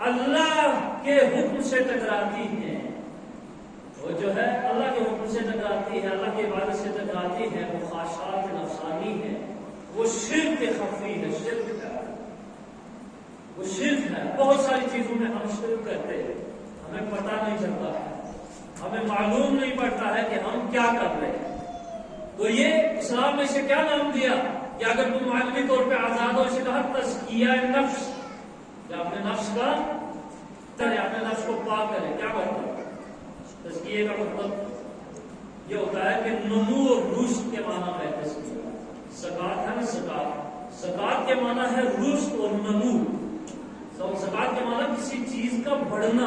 اللہ کے حکم سے ٹکراتی ہیں، وہ جو ہے اللہ کے حکم سے ٹکراتی ہے، اللہ کی عبادت سے ٹکراتی ہے، وہ خواہشات نفسانی ہے، وہ شرک خفی ہے، شرک ہے، وہ شرک ہے۔ بہت ساری چیزوں میں ہم شرک کرتے ہیں، ہمیں پتہ نہیں چلتا ہے، ہمیں معلوم نہیں پڑتا ہے کہ ہم کیا کر رہے ہیں۔ تو یہ اسلام میں سے کیا نام دیا کہ اگر تم معلومی طور پہ آزاد ہو، اسے کہا تزکیہ نفس، کہ اپنے نفس کا اپنے نفس کو پاک کرے۔ کیا مطلب تزکیے کا مطلب یہ ہوتا ہے کہ نمو اور رشد کے معنی ہے تزکیہ۔ زکات ہے نا، زکات کے معنی ہے رشد اور نمو۔ زکات کے معنی کسی چیز کا بڑھنا،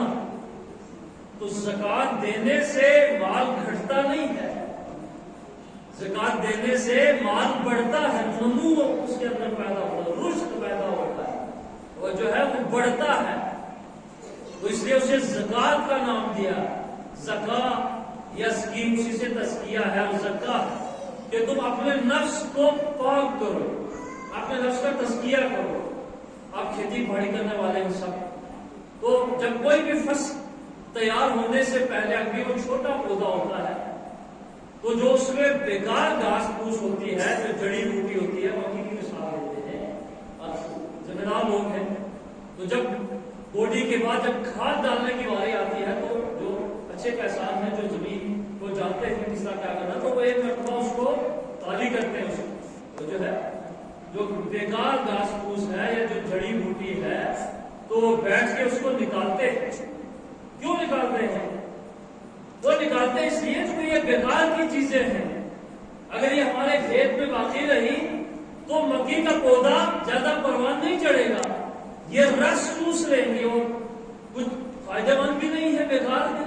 تو زکات دینے سے مال گھٹتا نہیں ہے، زکات دینے سے مال بڑھتا ہے، نمو اس کے اندر پیدا ہوتا ہے، رشد پیدا ہوتا ہے، وہ جو ہے وہ بڑھتا ہے، تو اس لیے اسے زکات کا نام دیا۔ زکات یا اسکیم اسی سے تزکیہ ہے، اور زکات کہ تم اپنے نفس کو پاک کرو، اپنے نفس کا تزکیہ کرو۔ آپ کھیتی باڑی کرنے والے ہیں سب، تو جب کوئی بھی فصل تیار ہونے سے پہلے اگر وہ چھوٹا پودا ہوتا ہے تو جو اس میں بیکار گھاس پھوس ہوتی ہے، جو جڑی بوٹی ہوتی ہے، مکھی کی مثال دیتے ہیں، ذمہ دار لوگ ہیں، تو جب بوڈی کے بعد جب کھاد ڈالنے کی باری آتی ہے تو جو اچھے کسان ہیں، جو زمین کو جانتے ہیں کس طرح کیا کرنا، تو وہ ایک مرتبہ اس کو تالی کرتے ہیں، اس کو جو ہے جو بیکار گھاس پھوس ہے یا جو جڑی بوٹی ہے، تو بیٹھ کے اس کو نکالتے ہیں۔ کیوں نکالتے ہیں؟ وہ نکالتے ہیں اس لیے کہ یہ بیکار کی چیزیں ہیں، اگر یہ ہمارے کھیت میں باقی رہی تو مکھی کا پودا زیادہ پروان نہیں چڑھے گا، یہ رس چوس لیں گے اور کچھ فائدہ مند بھی نہیں ہے، بیکار ہے۔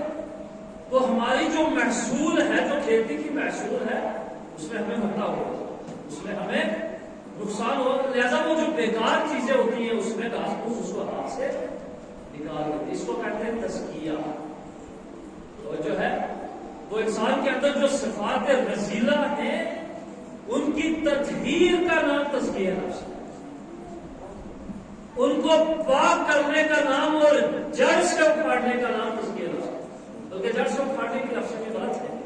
تو ہماری جو محصول ہے، جو کھیتی کی محصول ہے، اس میں ہمیں گھاٹا ہوگا، اس میں ہمیں نقصان ہوگا، لہذا وہ جو بیکار چیزیں ہوتی ہیں اس میں گھاس پھوس اس کو ہاتھ سے نکال دیتے، اس کو کہتے ہیں تزکیہ۔ تو جو ہے وہ انسان کے اندر جو صفات رذیلہ ہیں ان کی تطہیر کا نام تزکیہ نفس ہے، ان کو پاک کرنے کا نام اور جڑ سے اکھاڑنے کا نام تزکیہ نفس ہے۔ بلکہ جڑ سے اکھاڑنے کی لفظ بھی غلط ہے،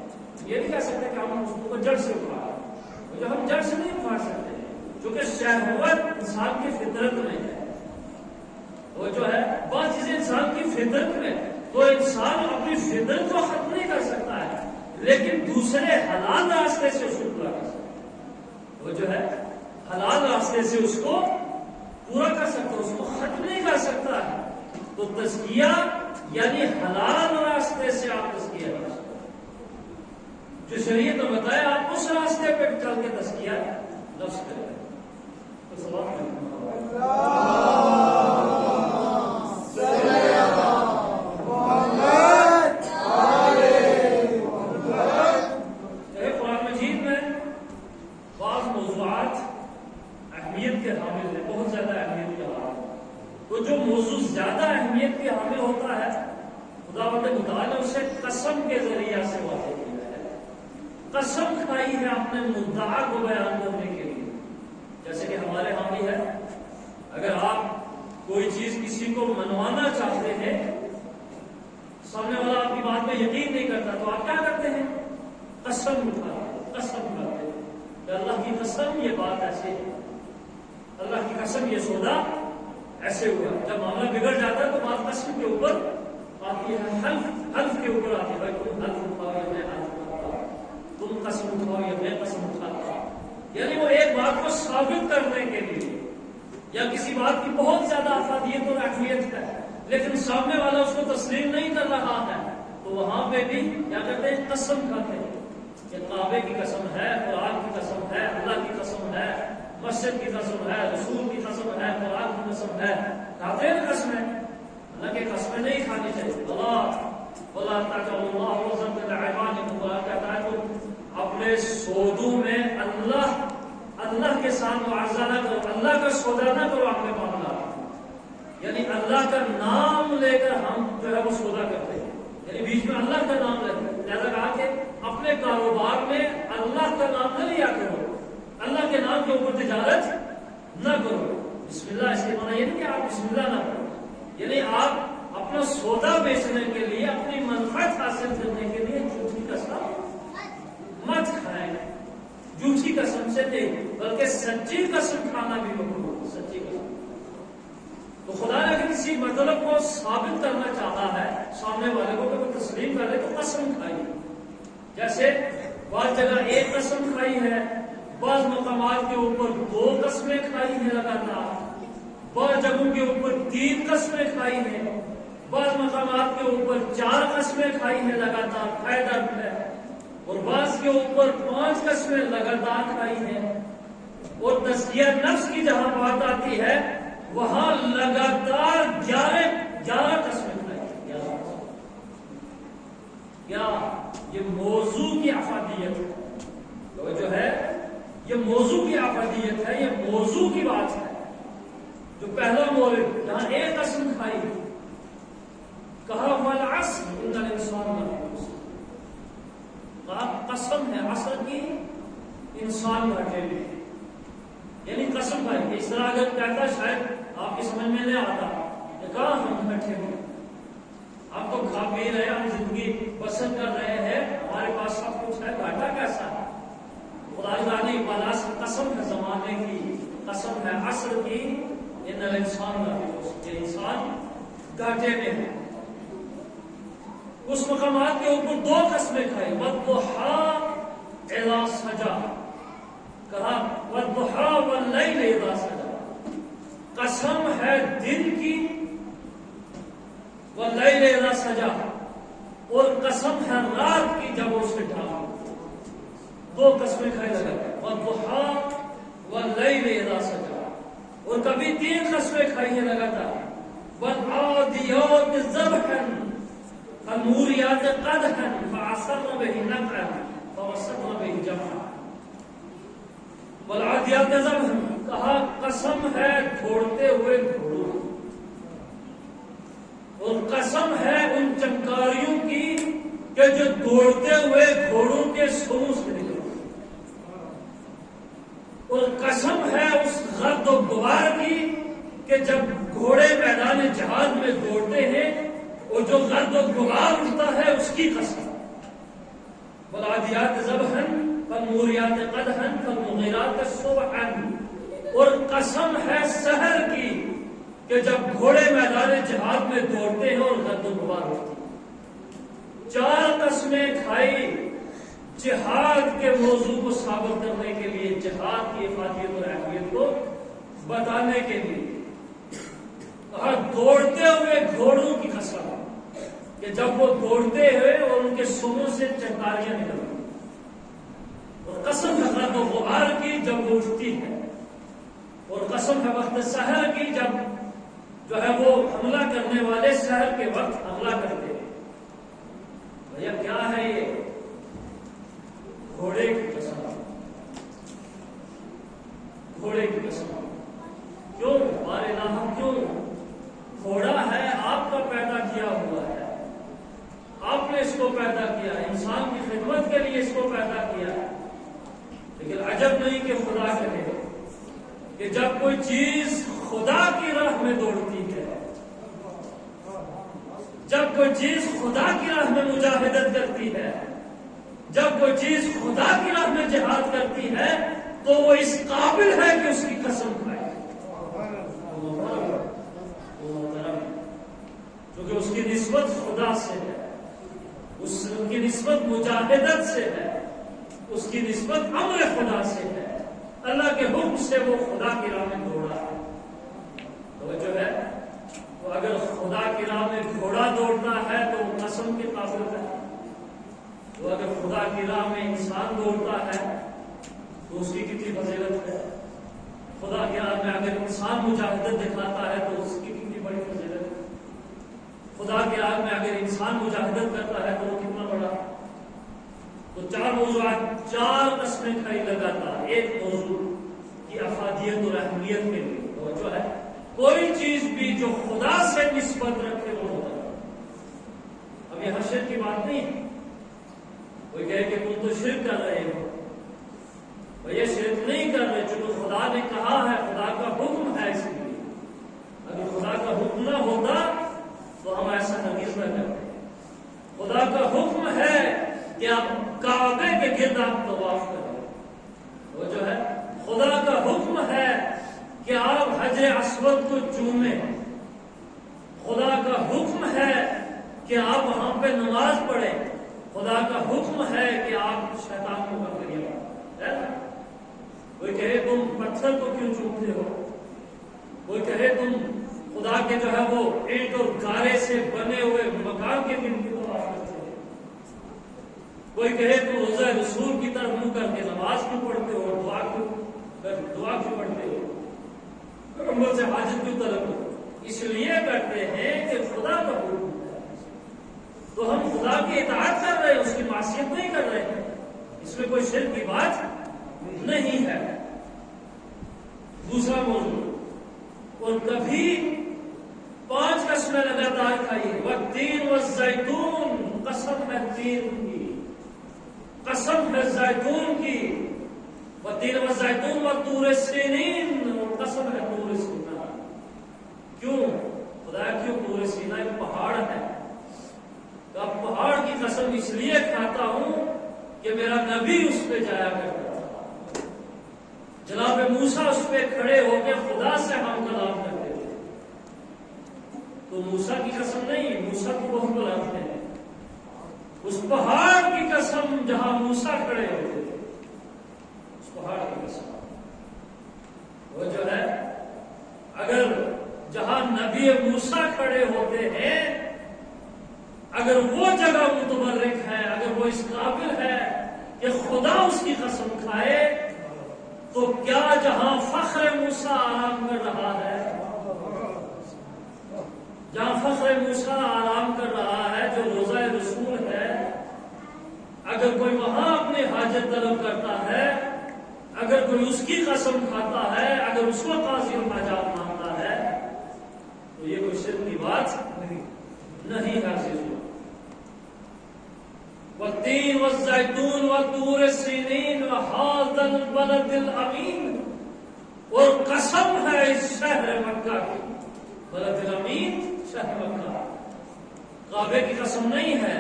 یہ نہیں کہہ سکتے کہ ہم اس کو جڑ سے اکھاڑیں، جو ہم جڑ سے نہیں اکھاڑ سکتے، کیونکہ شہوت انسان کی فطرت میں ہے، وہ جو ہے بعض چیزیں انسان کی فطرت میں، تو انسان اپنی فطرت کو ختم نہیں کر سکتا ہے، لیکن دوسرے حلال راستے سے اس کو پورا کر سکتا ہے، وہ جو ہے حلال راستے سے اس کو پورا کر سکتا ہے، اس کو ختم نہیں کر سکتا ہے۔ تو تزکیہ یعنی حلال راستے سے آپ تزکیہ کر سکتے ہیں، جو شریعت نے بتایا آپ اس راستے پہ چل کے تزکیہ نفس کریں۔ تو سوال قرآن مجید میں بعض موضوعات اہمیت کے حامل ہیں، بہت زیادہ اہمیت کے حامل ہیں، تو جو موضوع زیادہ اہمیت کے حامل ہوتا ہے خداوند متعال نے اسے قسم کے ذریعے سے واضح کیا ہے، قسم کھائی ہے اپنے مدعا کو بیان کرنے کے لیے۔ جیسے کہ ہمارے ہاں بھی ہے، اگر آپ کوئی چیز کسی کو منوانا چاہتے ہیں، سامنے والا آپ کی بات میں یقین نہیں کرتا، تو آپ کیا کرتے ہیں؟ قسم اٹھاتے ہیں، قسم کرتے ہیں کہ اللہ کی قسم یہ بات ایسے ہے، اللہ کی قسم یہ سودا ایسے ہوا۔ جب معاملہ بگڑ جاتا ہے تو بات قسم کے اوپر آتی ہے، حلف کے اوپر آتی ہے، بھائی تم حلف اٹھاؤ یا میں حلف اٹھاتا ہوں، تم قسم اٹھاؤ یا میں قسم اٹھاتا ہوں، یعنی وہ ایک بات کو ثابت کرنے کے لیے، یا کسی بات کی بہت زیادہ افادیت اور اہمیت ہے لیکن سامنے والا اس کو تسلیم نہیں کر رہا ہے، تو وہاں پہ بھی کیا کرتے ہیں؟ قسم کھاتے ہیں کہ کعبے کی قسم ہے، قرآن کی قسم ہے، اللہ کی قسم ہے، مسجد کی قسم ہے، رسول کی قسم ہے، قرآن کی قسم ہے، کھاتے ہیں قسمیں، اللہ کی قسمیں نہیں کھانی چاہیے۔ اللہ کہتا ہے تو اپنے سودوں میں اللہ کے ساتھ معاوضہ نہ کرو، اللہ کا سودا نہ کرو اپنے معاملات، یعنی اللہ کا نام لے کر ہم جو ہے وہ سودا کرتے ہیں، یعنی بیچ میں اللہ کا نام لیتے ہیں، لہذا کہا کہ اپنے کاروبار میں اللہ کا نام نہ لیا کرو، اللہ کے نام کے اوپر تجارت نہ کرو۔ بسم اللہ اس کے معنی یہ نہیں کہ آپ بسم اللہ نہ کرو، یعنی آپ اپنا سودا بیچنے کے لیے، اپنی منفعت حاصل کرنے کے لیے جھوٹی قسم مت کھائیں، جھوٹی قسم سے نہیں، بلکہ سچی قسم کھانا بھی مکروہ ہے، سچی قسم۔ تو خدا نے اگر کسی مطلب کو ثابت کرنا چاہا ہے سامنے والے کو کہ وہ تسلیم کر لے تو قسم کھائی، جیسے بعض جگہ ایک قسم کھائی ہے، بعض مقامات کے اوپر 2 قسمیں کھائی ہیں لگاتار، بعض جگہوں کے اوپر 3 قسمیں کھائی ہیں، بعض مقامات کے اوپر 4 قسمیں کھائی ہیں لگاتار کھائے درد ہے، اور بعض کے اوپر 5 قسمیں لگاتار کھائی ہیں۔ اور تزکیہ نفس کی جہاں بات آتی ہے وہاں لگاتار 11 قسمیں کھائی ہیں۔ کیا یہ موضوع کی افادیت ہے؟ تو جو ہے یہ موضوع کی افادیت ہے، یہ موضوع کی بات ہے۔ جو پہلا مورد جہاں ایک قسم کھائی، کہا والعصر ان الانسان لفی خسر، کہا قسم ہے عصر کی، انسان گھاٹے میں، یعنی قسم کھائی۔ اس طرح اگر کہتا شاید آپ کی سمجھ میں نہیں آتا کہ کہاں ہم گھاٹے میں، آپ تو کھا پی رہے ہیں، ہم زندگی بسر کر رہے ہیں، ہمارے پاس سب کچھ ہے، گھاٹا کیسا ہے؟ خدا تعالیٰ نے بالاسر قسم ہے زمانے کی، قسم ہے عصر کی، ان الانسان لفی خسر، یہ انسان گھاٹے میں ہے۔ اس مقامات کے اوپر 2 قسمیں کھائی، والضحی اذا سجا، کہا والضحی واللیل اذا سجا، قسم ہے دن کی، واللیل اذا سجا، اور قسم ہے رات کی جب اسے ڈھانپا۔ 2 قسمیں کھائی لگا، والضحی واللیل اذا سجا، اور کبھی 3 قسمیں کھائی ہیں لگاتار، والعادیات ضبحا فالموریات قدحا فعصرن به نقعا فوسطن به جمعا، والعادیات ضبحا، کہا قسم ہے دوڑتے ہوئے گھوڑوں، اور قسم ہے ان چنکاریوں کی کہ جو دوڑتے ہوئے گھوڑوں کے سروں سے نکلتے، اور قسم ہے اس غرد و غبار کی کہ جب گھوڑے میدان جہاد میں دوڑتے ہیں اور جو غرد و غبار اٹھتا ہے اس کی قسم۔ والعادیات ضبحا فالموریات قدحا فالمغیرات صبحا، اور قسم ہے سحر کی کہ جب گھوڑے میدان جہاد میں دوڑتے ہیں اور غرد و غبار اٹھتی ہے۔ 4 قسمیں کھائی جہاد کے موضوع کو ثابت کرنے کے لیے، جہاد کی افادیت اور اہمیت کو بتانے کے لیے۔ کہا دوڑتے ہوئے گھوڑوں کی قسم کہ جب وہ دوڑتے ہوئے اور ان کے سروں سے چنکاریاں نکلتی، اور قسم ہے غرد و غبار کی جب وہ اٹھتی ہے، اور قسم ہے وقت سحر کی جب جو ہے وہ حملہ کرنے والے سحر کے وقت حملہ کرتے ہیں۔ بھیا کیا ہے یہ؟ گھوڑے کی قسم، گھوڑے کی قسم۔ کیوں ہمارے نام کیوں؟ گھوڑا ہے آپ کا پیدا کیا ہوا ہے، آپ نے اس کو پیدا کیا، انسان کی خدمت کے لیے اس کو پیدا کیا ہے، لیکن عجب نہیں کہ خدا کہے کہ جب کوئی چیز خدا کی راہ میں دوڑتی ہے، جب کوئی چیز خدا کی راہ میں مجاہدت کرتی ہے، جب کوئی چیز خدا کی راہ میں جہاد کرتی ہے تو وہ اس قابل ہے کہ اس کی قسم کھائے، کیونکہ اس کی نسبت خدا سے ہے، اس کی نسبت مجاہدت سے ہے، اس کی نسبت امر خدا سے ہے، اللہ کے حکم سے وہ خدا کی راہ میں دوڑا ہے۔ تو جو ہے وہ اگر خدا کی راہ میں گھوڑا دوڑنا ہے تو وہ قسم کے قابل ہے، تو اگر خدا کی راہ میں انسان دوڑتا ہے تو اس کی کتنی فضیلت ہے، خدا کی راہ میں اگر انسان مجاہدت دکھاتا ہے تو اس کی کتنی بڑی فضیلت ہے، خدا کی راہ میں اگر انسان مجاہدت کرتا ہے تو وہ کتنا بڑا۔ تو 4 موضوعات، 4 قسمیں کھائی لگاتار ایک موضوع کی افادیت اور اہمیت کے لیے، تو جو ہے کوئی چیز بھی جو خدا سے نسبت رکھے وہ ہوتا ہے۔ اب یہ شرک کی بات نہیں ہے، کوئی کہے کہ تم تو شرک کر رہے ہو، بھیا شرک نہیں کر رہے، چونکہ خدا نے کہا ہے، خدا کا حکم ہے، اس لیے اگر خدا کا حکم نہ ہوتا خدا کا حکم ہے کہ آپ کعبے کے گرد آپ طواف کریں. وہ جو ہے خدا کا حکم ہے کہ آپ حجر اسود کو چومیں. خدا کا حکم ہے کہ آپ وہاں پہ نماز پڑھیں. خدا کا حکم ہے کہ آپ شیطان کو مت کریے. کوئی کہے تم پتھر کو کیوں چومتے ہو؟ کوئی کہے تم خدا کے جو ہے وہ اینٹ اور گارے سے بنے ہوئے مکان کے دن کی طواف کرتے ہو. کوئی کہے تم روزہ رسول کی طرف منہ کر کے نماز کیوں پڑھتے ہو اور دعا کیوں پڑھتے ہو؟ پیغمبر سے حاجت کیوں طلب ہو؟ اس لیے کرتے ہیں کہ خدا کا حکم ہے. تو ہم خدا کی اطاعت کر رہے ہیں، اس کی معصیت نہیں کر رہے ہیں. اس میں کوئی شرک کی بات نہیں ہے. دوسرا موضوع، اور کبھی 5 قسمیں لگاتار کھائیے. والتین والزیتون، قسم ہے تین کی، قسم ہے زیتون کی. والتین والزیتون والطور سینین، قسم ہے طور سینا. کیوں خدا کیوں طور سینا؟ ایک پہاڑ ہے. تو اب پہاڑ کی قسم اس لیے کھاتا ہوں کہ میرا نبی اس پہ جایا کرتا تھا. جناب موسیٰ اس پہ کھڑے ہو کے خدا سے ہم کلام کرتے تھے. تو موسیٰ کی قسم نہیں، موسیٰ کو بہت بلند ہے. اس پہاڑ کی قسم جہاں موسیٰ کھڑے ہوتے تھے، اس پہاڑ کی قسم. وہ جو ہے اگر جہاں نبی موسیٰ کھڑے ہوتے ہیں، اگر وہ جگہ متبرک ہے، اگر وہ اس قابل ہے کہ خدا اس کی قسم کھائے، تو کیا جہاں فخر موسیٰ آرام کر رہا ہے، جہاں فخر موسیٰ آرام کر رہا ہے جو روزہ رسول ہے، اگر کوئی وہاں اپنی حاجت طلب کرتا ہے، اگر کوئی اس کی قسم کھاتا ہے، اگر اس کو قاضی الحاجات مانتا ہے، تو یہ کوئی شرک کی بات نہیں ہے. والتین والزیتون والطور سینین وہذا البلد الامین، اور قسم ہے اس شہر مکہ کی. بلد الامین، شہر مکہ. کعبے کی قسم نہیں ہے،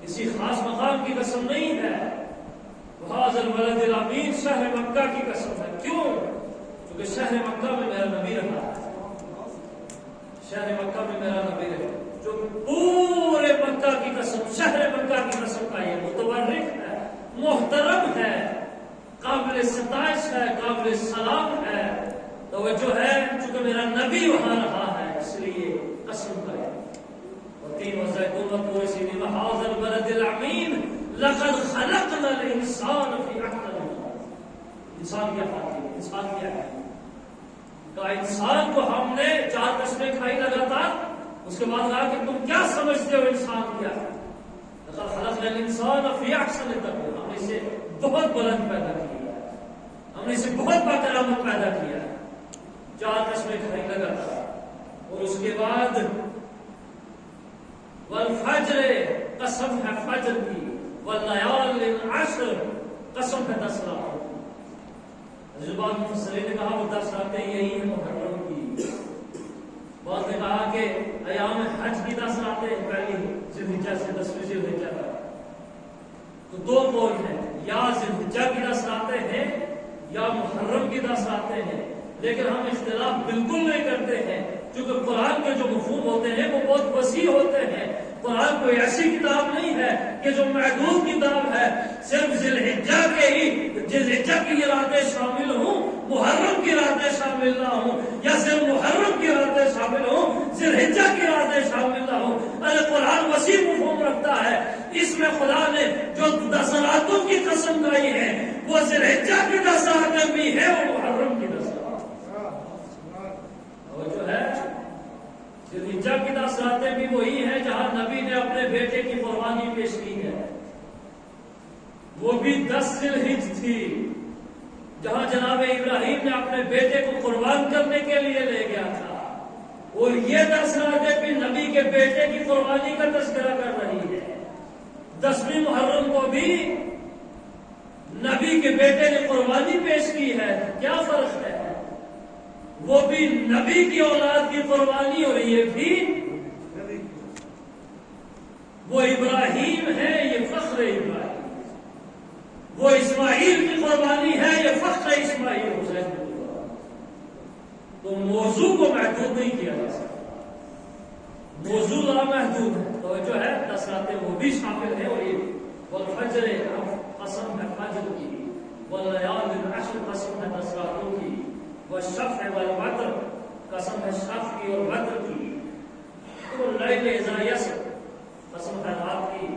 کسی خاص مقام کی قسم نہیں ہے. وہذا البلد الامین، شہر مکہ کی قسم ہے. کیوں؟ کیونکہ شہر مکہ میں میرا نبی رہا ہے. شہر مکہ میں میرا نبی رہا. جو پورے مکہ کی قسم، شہر مکہ کی قسم کا یہ متبرک ہے، محترم ہے، قابل ستائش ہے، قابل سلام ہے. تو وہ جو ہے چونکہ میرا نبی وہاں رہا ہے، اس لیے قسم کا ہے. والتین والزیتون والطور سینین وہذا البلد الامین لقد خلقنا الانسان فی احسن تقویم. انسان کیا کھاتی ہے؟ انسان کیا ہے؟ کہ انسان کو ہم نے 4 قسمیں کھائی لگاتار. اس کے بعد کہا کہ تم کیا سمجھتے ہو انسان کیا ہے؟ لقد خلقنا الانسان فی احسن تقویم. ہم نے اسے بہت بلند پیدا کیا ہے، ہم نے اسے بہت باکرامت پیدا کیا ہے. 4 قسمیں کھائی لگاتار. اور اس کے بعد والفجر، قسم ہے فجر کی. واللیال العشر، قسم ہے 10 راتوں. بعض مفسرین نے کہا وہ 10 راتیں یہی ہیں محرم کی. بعض نے کہا کہ ایام حج کی 10 راتیں پہلی ذی الحجہ سے 10ویں ذی الحجہ تک. تو 2 قول ہیں، یا ذی الحجہ کی 10 راتیں ہیں یا محرم کی 10 راتیں ہیں. لیکن ہم اختلاف بالکل نہیں کرتے ہیں، کیونکہ قرآن کے جو مفہوم ہوتے ہیں وہ بہت وسیع ہوتے ہیں. قرآن کوئی ایسی کتاب نہیں ہے کہ جو محدود کتاب ہے، صرف ذی الحجہ کے ہی، ذی الحجہ کی راتیں شامل ہوں، محرم کی راتیں شامل نہ ہوں، یا صرف محرم کی راتیں شامل ہوں، ذی الحجہ کی راتیں شامل نہ ہوں. ارے قرآن وسیع مفہوم رکھتا ہے. اس میں خدا نے جو 10 راتوں کی قسم کھائی ہے وہ ذی الحجہ کی 10 راتیں بھی ہے اور محرم کی 10 راتیں. اور جو ہے ذی الحجہ کی 10 راتیں بھی وہی ہیں جہاں نبی نے اپنے بیٹے کی قربانی پیش کی ہے. وہ بھی 10 ذی الحجہ تھی جہاں جناب ابراہیم نے اپنے بیٹے کو قربان کرنے کے لیے لے گیا تھا. اور یہ 10 راتیں بھی نبی کے بیٹے کی قربانی کا تذکرہ کر رہی ہے. 10ویں محرم کو بھی نبی کے بیٹے نے قربانی پیش کی ہے. کیا فرق ہے؟ وہ بھی نبی کی اولاد کی قربانی اور یہ بھی. وہ ابراہیم ہے، یہ فخر ابراہیم، وہ اسماعیل کی قربانی ہے، یہ فخر اسماعیل حسین کی قربانی۔ تو موضوع کو محدود نہیں کیا جا سکتا، موضوع لامحدود ہے، تو جو ہے 10 راتیں وہ بھی شامل ہیں، اور یہ والفجر قسم ہے فجر کی، واللیال العشر قسم ہے 10 راتوں کی، والشفع والوتر قسم ہے شفع کی اور وتر کی، واللیل اذا یسر قسم ہے رات کی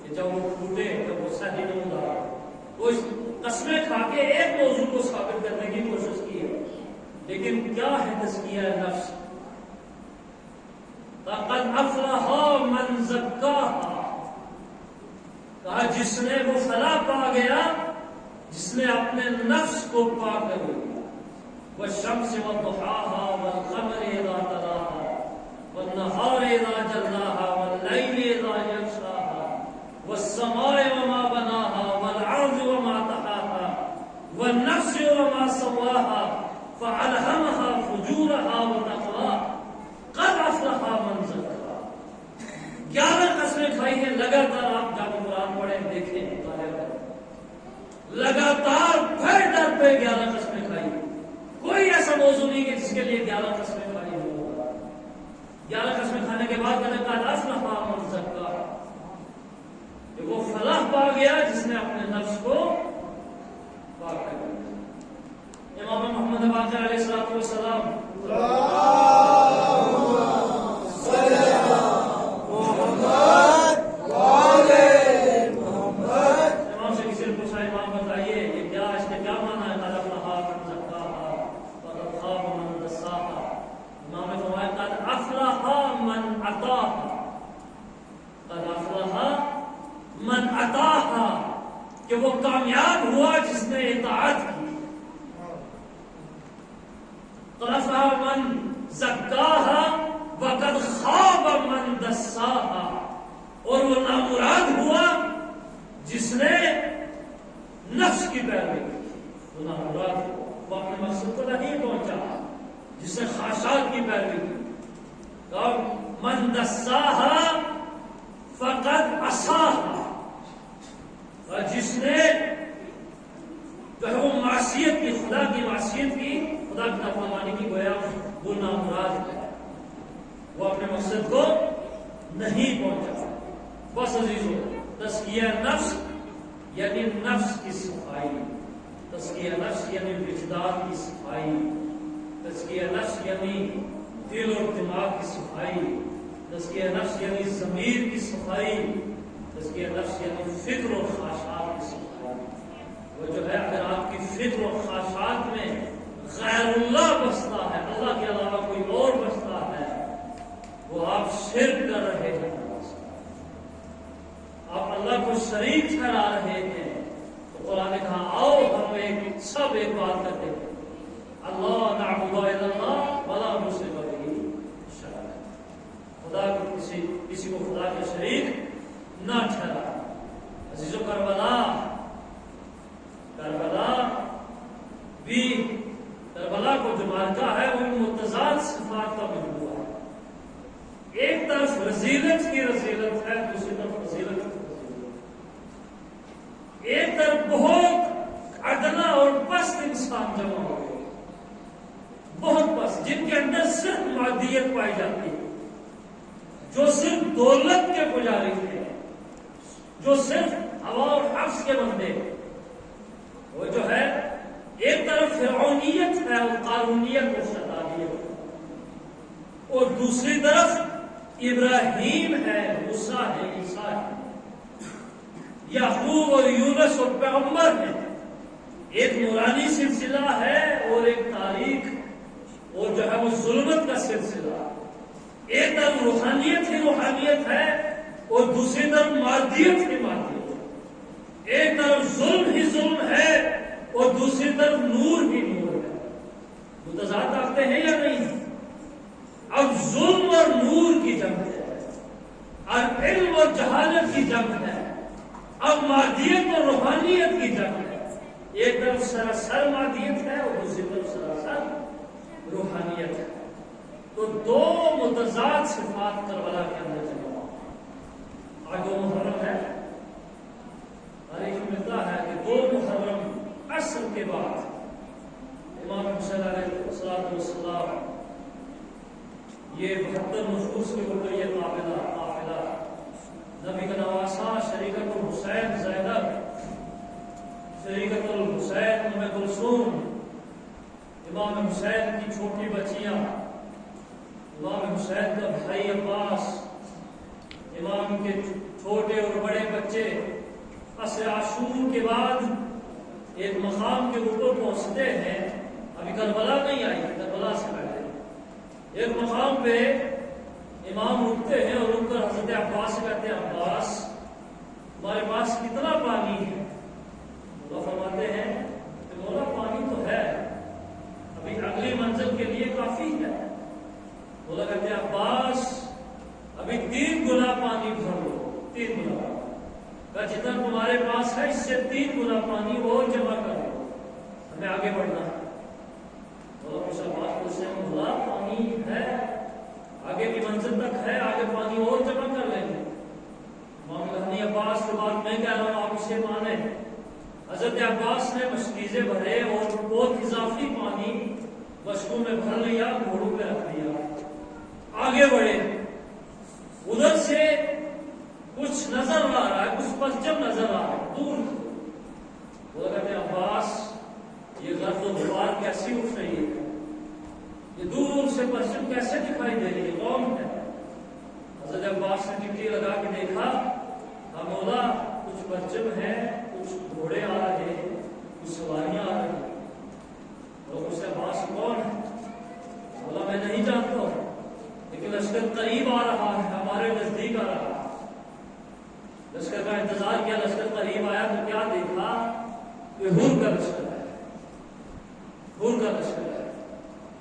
کہ جب وہ ٹوٹے، جب وہ سہی نمودار، وہ قسمیں کھا کے ایک موضوع کو ثابت کرنے کی کوشش کی ہے، لیکن کیا ہے تزکیہ نفس؟ لقد افلح من زکاہا، کہا جس نے وہ فلاح پا گیا جس نے اپنے نفس کو پاک کر لیا۔ والشمس وضحاها والقمر اذا تلاها والنهار اذا جلاها والليل اذا يغشاها والسماء وما بناها والارض وما طحاها والنفس وما سواها فألهمها فجورها وتقواها قد افلح من زکاہا۔ 11 قسمیں کھائی ہیں لگاتار، آپ جا کے قرآن پڑھیں دیکھیں، مطالعہ کریں، لگاتار پھر در پہ 11 قسمیں کھائی۔ کوئی ایسا موضوع نہیں کہ جس کے لیے 11 قسمیں کھائی ہو۔ 11 قسمیں کھانے کے بعد کہتے ہیں قد افلح من زکاہا، کہ وہ فلاح پا گیا جس نے اپنے نفس کو پاک کر لیا۔ امام محمد باقر علیہ الصلوۃ والسلام کہ وہ کامیاب ہوا جس نے اطاعت کی۔ طرفہ من زکاہا وقد خواب من دساہا، اور وہ نامراد ہوا جس نے نفس کی پیروی کی، وہ نامراد ہوا، وہ اپنے مقصد کو نہیں پہنچا، جس نے خواہشات کی پیروی کی۔ اور من دساہا فقد عصاہا، اور جس نے جو ہے وہ معصیت کی، خدا کی معصیت کی، خدا کی نافرمانی کی، گویا وہ نامراد ہے، وہ اپنے مقصد کو نہیں پہنچا۔ بس عزیزو، تزکیہ نفس یعنی نفس کی صفائی، تزکیہ نفس یعنی وجدان کی صفائی، تزکیہ نفس یعنی دل اور دماغ کی صفائی، تزکیہ نفس یعنی ضمیر کی صفائی، تزکیہ نفس یعنی فکر اور خواہشات کی صفائی۔ وہ جو ہے اگر آپ کی فکر اور خواہشات میں غیر اللہ بستا ہے، اللہ کے علاوہ کوئی اور بستا ہے، وہ آپ شرک کر رہے ہیں، آپ اللہ کو شریک ٹھہرا رہے ہیں۔ تو قرآن نے کہا آؤ ہم سب ایک بات کرتے ہیں، اللہ نعبد الا اللہ ولا نشرک بہ شیئا، خدا کو کسی کو خدا کے شریک نہ ٹھہرا۔ عزیزو، کربلا کو جو مارکا ہے وہ متضاد صفات کا مجموعہ ہے۔ ایک طرف رذیلت کی رذیلت ہے، دوسری طرف فضیلت کی فضیلت، ایک طرف بہت ادنا اور پست انسان جمع ہو گئے، بہت پست، جن کے اندر صرف مادیت پائی جاتی ہے، جو صرف دولت کے پجاری ہیں، جو صرف ہوا اور حفظ کے بندے، وہ جو ہے ایک طرف فرعونیت ہے اور قارونیت اور شیطانیت، اور دوسری طرف ابراہیم ہے، موسیٰ ہے، عیسیٰ ہے، یعقوب اور یونس اور پیغمبر ہیں۔ ایک نورانی سلسلہ ہے اور ایک تاریخ اور جو ہے وہ ظلمت کا سلسلہ۔ ایک طرف روحانیت ہی روحانیت ہے اور دوسری طرف مادیت ہی مادیت ہے، ایک طرف ظلم ہی ظلم ہے اور دوسری طرف نور ہی نور ہے۔ متضاد آتے ہیں یا نہیں؟ اب ظلم اور نور کی جنگ ہے، اور علم اور جہالت کی جنگ ہے، اب مادیت اور روحانیت کی جنگ ہے۔ ایک طرف سراسر مادیت ہے اور دوسری طرف سراسر روحانیت ہے۔ تو دو متضاد صفات کربلا کے اندر جمع۔ اور یہ 72 نفوس کے اوپر یہ قافلہ نبی کا نواسا شریکت الحسین زینب، شریکت الحسین ام کلثوم، امام حسین کی چھوٹی بچیاں، امام حسین کا بھائی عباس، امام کے چھوٹے اور بڑے بچے عصر عاشور کے بعد ایک مقام کے اوپر پہنچتے ہیں. ابھی کربلا نہیں آئی، کربلا سے پہلے ایک مقام پہ امام رکتے ہیں اور رک کر حضرت عباس سے کہتے ہیں عباس ہمارے پاس کتنا پانی ہے؟ وہ فرماتے ہیں کہ مولا پانی تو ہے، ابھی اگلی منزل کے لیے کافی ہے. مولا کہتے ہیں عباس ابھی 3 گنا پانی بھر لو، 3 گنا کا جتنا تمہارے پاس ہے اس سے 3 گنا پانی اور جمع کر لو، ہمیں آگے بڑھنا ہے. مولا پانی ہے، آگے کی منزل تک ہے، آگے پانی اور جمع کر لیں گے. امام عباس کی بات میں کہہ رہا ہوں، آپ اسے مانیں. حضرت عباس نے مشکیزیں بھرے اور بہت اضافی پانی مشکوں میں بھر لیا، گھوڑوں پہ رکھ دیا، آگے بڑھے. ادھر سے کچھ نظر آ رہا ہے، کچھ پرچم نظر آ رہا ہے دور. وہ کہتے ہیں عباس یہ گرد و غبار کیسی اٹھ رہی ہے، یہ دور سے پرچم کیسے دکھائی دے رہی ہے، کون ہے؟ حضرت عباس نے ٹکٹی لگا کے دیکھا، مولا کچھ پرچم ہے، کچھ گھوڑے آ رہے ہیں، کچھ سواریاں آ رہی ہیں. لوگ اس سے عباس کون ہے؟ مولا میں نہیں جانتا ہوں، لیکن لشکر قریب آ رہا ہے، ہمارے نزدیک آ رہا ہے. لشکر کا انتظار کیا، لشکر قریب آیا تو کیا دیکھا کہ ہور کا لشکر ہے، ہور کا لشکر ہے.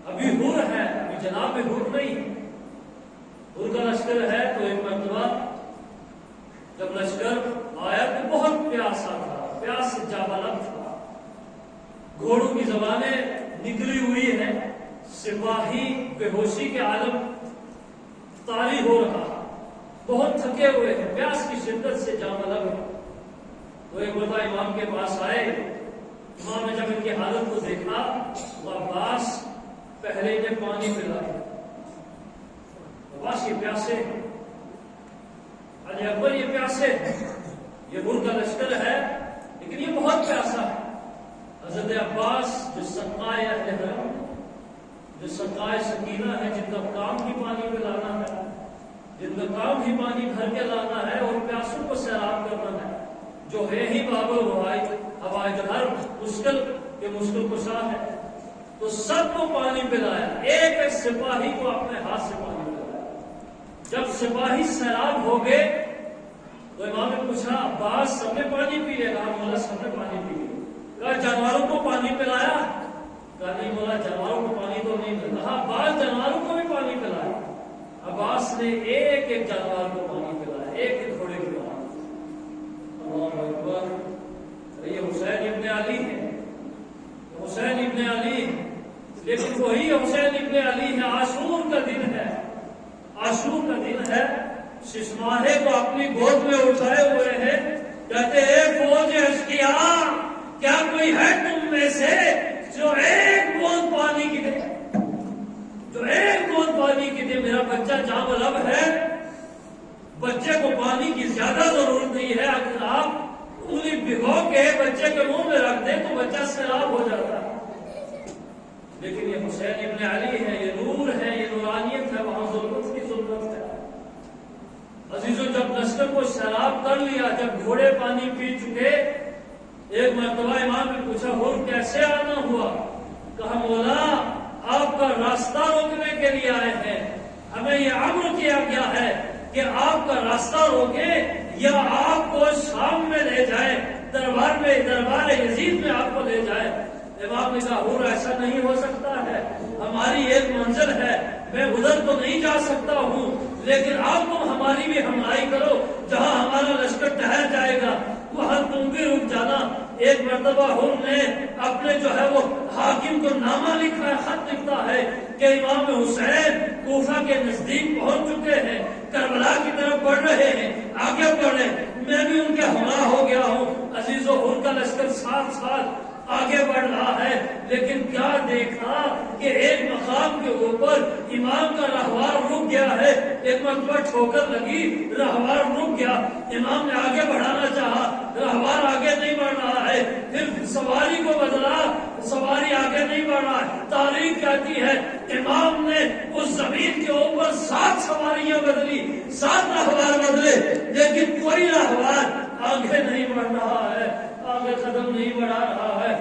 ابھی ہور ہے، ابھی جناب ہور نہیں، ہور کا لشکر ہے. تو ایک مرتبہ جب لشکر آیا تو بہت پیاسا تھا، پیاس سے جابلب تھا، گھوڑوں کی زبانیں نکلی ہوئی ہیں، سپاہی بے ہوشی کے عالم طاری ہو رہا، بہت تھکے ہوئے ہیں، پیاس کی شدت سے جابلب ہے. تو ایک مرتبہ امام کے پاس آئے. امام نے جب ان کی حالت کو دیکھا تو عباس پہلے انہیں پانی پلایا. عباس یہ پیاسے، علی اکبر یہ پیاسے، یہ ہور کا لشکر ہے لیکن یہ بہت پیاسا ہے. حضرت عباس جو سقائے اہل حرم، جو سقائے سکینہ ہے، جن کا کام ہی پانی پلانا ہے، جن کا کام ہی پانی بھر کے لانا ہے اور پیاسوں کو سیراب کرنا ہے، جو ہے ہی باب ہوائے ہر مشکل کے مشکل کشا ہے، تو سب کو پانی پلایا. ایک ایک سپاہی کو اپنے ہاتھ سے پانی پلایا. جب سپاہی سیراب ہو گئے تو امام نے پوچھا عباس سب نے پانی پی لیا؟ کہا مولا سب نے پانی پی لیا. کہا جانوروں کو پانی پلایا؟ کہا نہیں مولا جانوروں کو پانی تو نہیں پلایا. کہا عباس جانوروں کو بھی پانی پلایا. عباس نے ایک ایک جانور کو پانی پلایا، ایک ایک گھوڑے کو پانی. اللہ اکبر. یہ حسین ابن علی ہے، حسین ابن علی، لیکن وہی حسین ابن علی ہے. عاشور کا دن ہے، عاشور کا دن ہے. ششماہے کو اپنی گود میں اٹھائے ہوئے ہیں، کہتے اے فوج اشقیاء، کیا کوئی ہے تم میں سے جو ایک بوند پانی کی دے، جو ایک بوند پانی کی دے؟ میرا بچہ جابلب ہے، بچے کو پانی کی زیادہ ضرورت نہیں ہے، اگر آپ انگلی بھگو کے بچے کے منہ میں رکھ دیں تو بچہ سیراب ہو جاتا ہے. لیکن یہ حسین ابن علی ہے، یہ نور ہے، یہ نورانیت ہے، وہاں ضرورت کی ضرورت ہے. عزیزوں جب لشکر کو سیراب کر لیا، جب گھوڑے پانی پی چکے، ایک مرتبہ امام نے پوچھا ہور کیسے آنا ہوا؟ کہا مولا آپ کا راستہ روکنے کے لیے آئے ہیں، ہمیں یہ امر کیا گیا ہے کہ آپ کا راستہ روکے یا آپ کو شام میں لے جائے، دربار یزید میں آپ کو لے جائے. امام نے کہا ہور ایسا نہیں ہو سکتا ہے، ہماری ایک منزل ہے، میں ادھر تو نہیں جا سکتا ہوں، لیکن آپ تم ہماری بھی ہمراہی کرو، جہاں ہمارا لشکر ٹھہر جائے گا وہاں تم بھی رک جانا. ایک مرتبہ ہور نے اپنے جو ہے وہ حاکم کو نامہ لکھا ہے، خط لکھتا ہے کہ امام حسین کوفہ کے نزدیک پہنچ چکے ہیں، کربلا کی طرف بڑھ رہے ہیں، آگے بڑھے، میں بھی ان کے ہمراہ ہو گیا ہوں. عزیزو ہور کا لشکر 7 سال آگے بڑھ رہا ہے، لیکن کیا دیکھا کہ ایک مقام کے اوپر امام کا رہوار رک گیا ہے، ایک مرتبہ ٹھوکر لگی، رہوار رک گیا، امام نے آگے بڑھانا چاہا، رہوار آگے نہیں بڑھ رہا ہے، پھر سواری کو بدلا، سواری آگے نہیں بڑھ رہا ہے، تاریخ کہتی ہے امام نے اس زمین کے اوپر 7 سواریاں بدلی، 7 رہوار بدلے، لیکن کوئی رہوار آگے نہیں بڑھ رہا ہے، آگے قدم نہیں بڑھا رہا ہے۔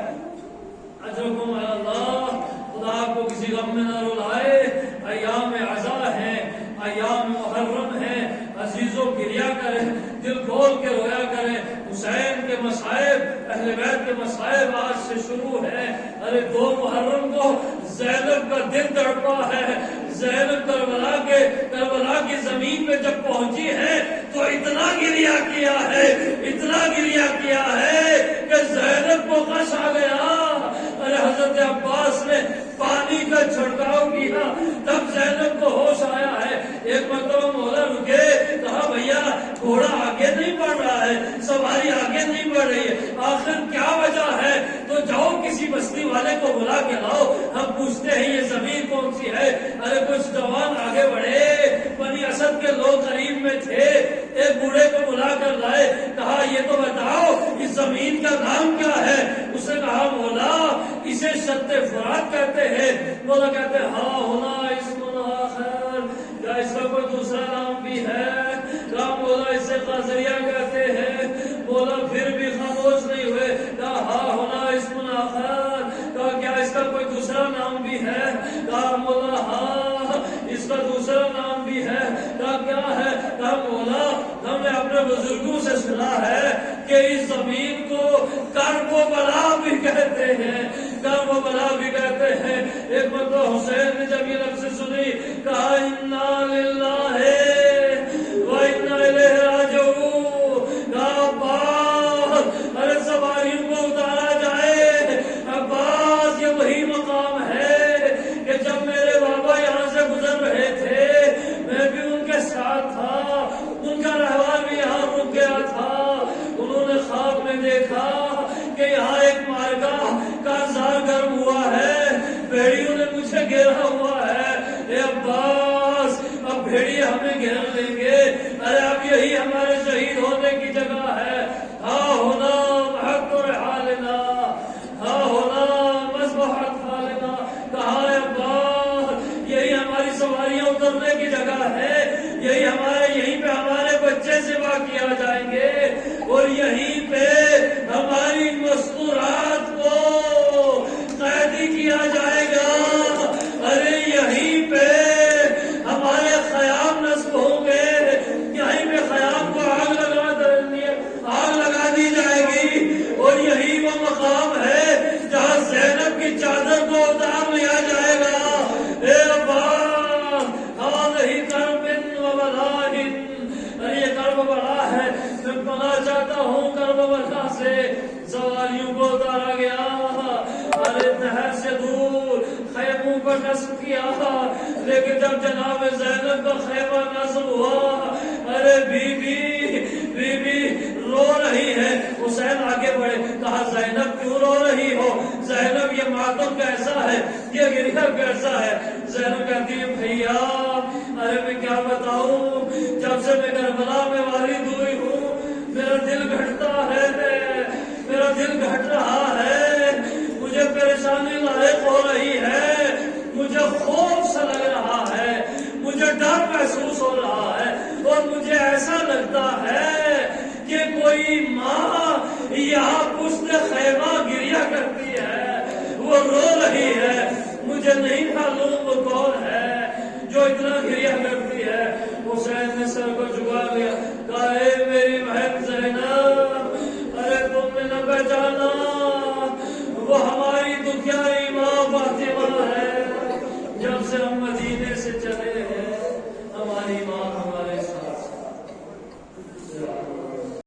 اجرکم اللہ، خدا کو کسی غم میں نہ رلائے، ایام عزا ہے، ایام محرم ہے، عزیزوں گریا کریں، دل کھول کے رویا کریں، حسین کے مصائب، اہل بیت کے مصائب آج سے شروع ہے۔ ارے 2 محرم کو زینب کا دل تڑپا ہے، زینب کربلا کی زمین پہ جب پہنچی ہے تو اتنا گریا کیا ہے، اتنا گریا کیا ہے کہ زینب کو غش آ گیا۔ ارے حضرت عباس نے پانی کا چھڑکاؤ کیا، تب زینب کو ہوش آیا ہے۔ ایک مرتبہ مولا رکے، کہا بھیا گھوڑا آگے نہیں بڑھ رہا ہے، سواری آگے نہیں بڑھ رہی ہے، آخر کیا وجہ ہے؟ تو جاؤ کسی بستی والے کو بلا کے لاؤ، ہم پوچھتے ہیں یہ زمین کون سی ہے۔ ارے کچھ جوان آگے بڑھے، بنی اسد کے لوگ قریب میں تھے، ایک بوڑھے کو بلا کر لائے، کہا یہ تو بتاؤ اس زمین کا نام کیا ہے؟ اس نے کہا مولا اسے شط فرات کہتے ہیں۔ مولا کہتے ہیں ہاں ہونا اسم آخر، کیا اس کا کوئی دوسرا نام بھی ہے؟ کہا مولا اسے قاضریہ کہتے ہیں۔ مولا پھر بھی خاموش نہیں ہوئے، کہا ہاں ہونا اسم آخر، کہا کیا اس کا کوئی دوسرا نام بھی ہے؟ کہا مولا ہاں اس کا دوسرا نام بھی ہے۔ کہا کیا ہے؟ کہا مولا ہم نے اپنے بزرگوں سے سنا ہے کہ اس زمین کو کرب و بلا بھی کہتے ہیں، کرب و بلا بھی کہتے ہیں۔ ایک مرتبہ حسین نے جب یہ لفظ سنی، کہا انا للہ و انا الیہ راجعون، کہا عباس ارے سواریوں کو اتارا جائے، عباس یہ وہی مقام ہے کہ جب میرے بابا یہاں سے گزر رہے تھے میں بھی ان کے ساتھ تھا، ان کا رہوار بھی یہاں رک گیا تھا، انہوں نے خواب میں دیکھا کہ یہاں ایک مارگاہ کا زار گرم ہوا ہے، بھیڑیوں نے مجھے گھیرا ہوا ہے، اے عباس اب بھیڑیے ہمیں گھیر لیں گے، ارے اب یہی ہمارے شہید ہونے کی جگہ ہے۔ ہاں ہونا محق رحالنا، ہاں ہونا مذبحت حالنا، کہا اے عباس یہی ہماری سواریاں اترنے کی جگہ ہے، یہیں پہ ہمارے بچے ذبح کیا جائیں گے، اور یہیں پہ ہماری مستورات کو قیدی کیا جائے گا، ارے یہیں پہ ہمارے خیام نصب ہوں گے، یہیں پہ خیام کو آگ لگا دی جائے گی، اور یہی وہ مقام ہے جہاں زینب کی چادر کو اتار لیا جائے گا۔ اے عباس ہذہ کرب و بلا، ارے یہ کرب و بلا ہے، میں پناہ چاہتا ہوں کرب و بلا سے۔ سواریوں کو اتارا گیا، ارے نہر سے دور خیموں پر نصب کیا، لیکن جب جناب زینب کا خیمہ نصب ہوا، ارے بی بی رو رہی ہے۔ حسین آگے بڑھے، کہا زینب کیوں رو رہی ہو؟ زینب یہ ماتم کیسا ہے، یہ گریہ کیسا ہے؟ زینب کہتی ہے بھیا ارے میں کیا بتاؤں، جب سے میں کربلا میں وارد ہوئی ہوں میرا دل گھٹتا ہے، میرا دل گھٹ رہا ہے، مجھے پریشانی لاحق ہو رہی ہے، مجھے خوف سا لگ رہا ہے، مجھے ڈر محسوس ہو رہا ہے، اور مجھے ایسا لگتا ہے کہ کوئی ماں یہاں پشت خیمہ گریا کرتی ہے، وہ رو رہی ہے، مجھے نہیں معلوم وہ کون ہے جو اتنا گریا کرتی ہے۔ حسین نے سر کو جھکا لیا، کہا اے میری بہن زینب، ارے تم نے نہ پہچانا